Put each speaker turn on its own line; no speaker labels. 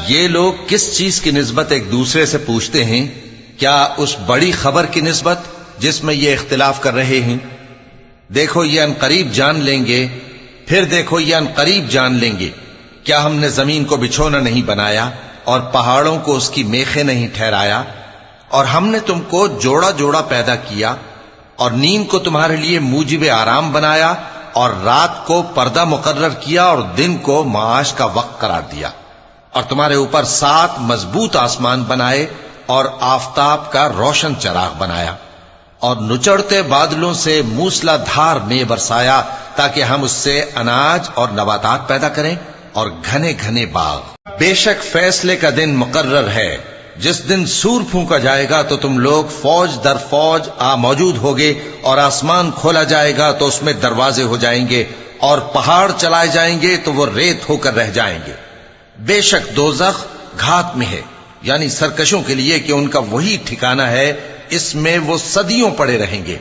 یہ لوگ کس چیز کی نسبت ایک دوسرے سے پوچھتے ہیں؟ کیا اس بڑی خبر کی نسبت جس میں یہ اختلاف کر رہے ہیں؟ دیکھو یہ عنقریب جان لیں گے، پھر دیکھو یہ عنقریب جان لیں گے۔ کیا ہم نے زمین کو بچھونا نہیں بنایا اور پہاڑوں کو اس کی میخیں نہیں ٹھہرایا؟ اور ہم نے تم کو جوڑا جوڑا پیدا کیا اور نیند کو تمہارے لیے موجب آرام بنایا اور رات کو پردہ مقرر کیا اور دن کو معاش کا وقت قرار دیا، اور تمہارے اوپر 7 مضبوط آسمان بنائے اور آفتاب کا روشن چراغ بنایا، اور نچڑتے بادلوں سے موسلا دھار میں برسایا تاکہ ہم اس سے اناج اور نباتات پیدا کریں اور گھنے گھنے باغ۔ بے شک فیصلے کا دن مقرر ہے، جس دن سور پھونکا جائے گا تو تم لوگ فوج در فوج موجود ہوگے، اور آسمان کھولا جائے گا تو اس میں دروازے ہو جائیں گے، اور پہاڑ چلائے جائیں گے تو وہ ریت ہو کر رہ جائیں گے۔ بے شک دوزخ گھات میں ہے، یعنی سرکشوں کے لیے کہ ان کا وہی ٹھکانہ ہے، اس میں وہ صدیوں پڑے رہیں گے۔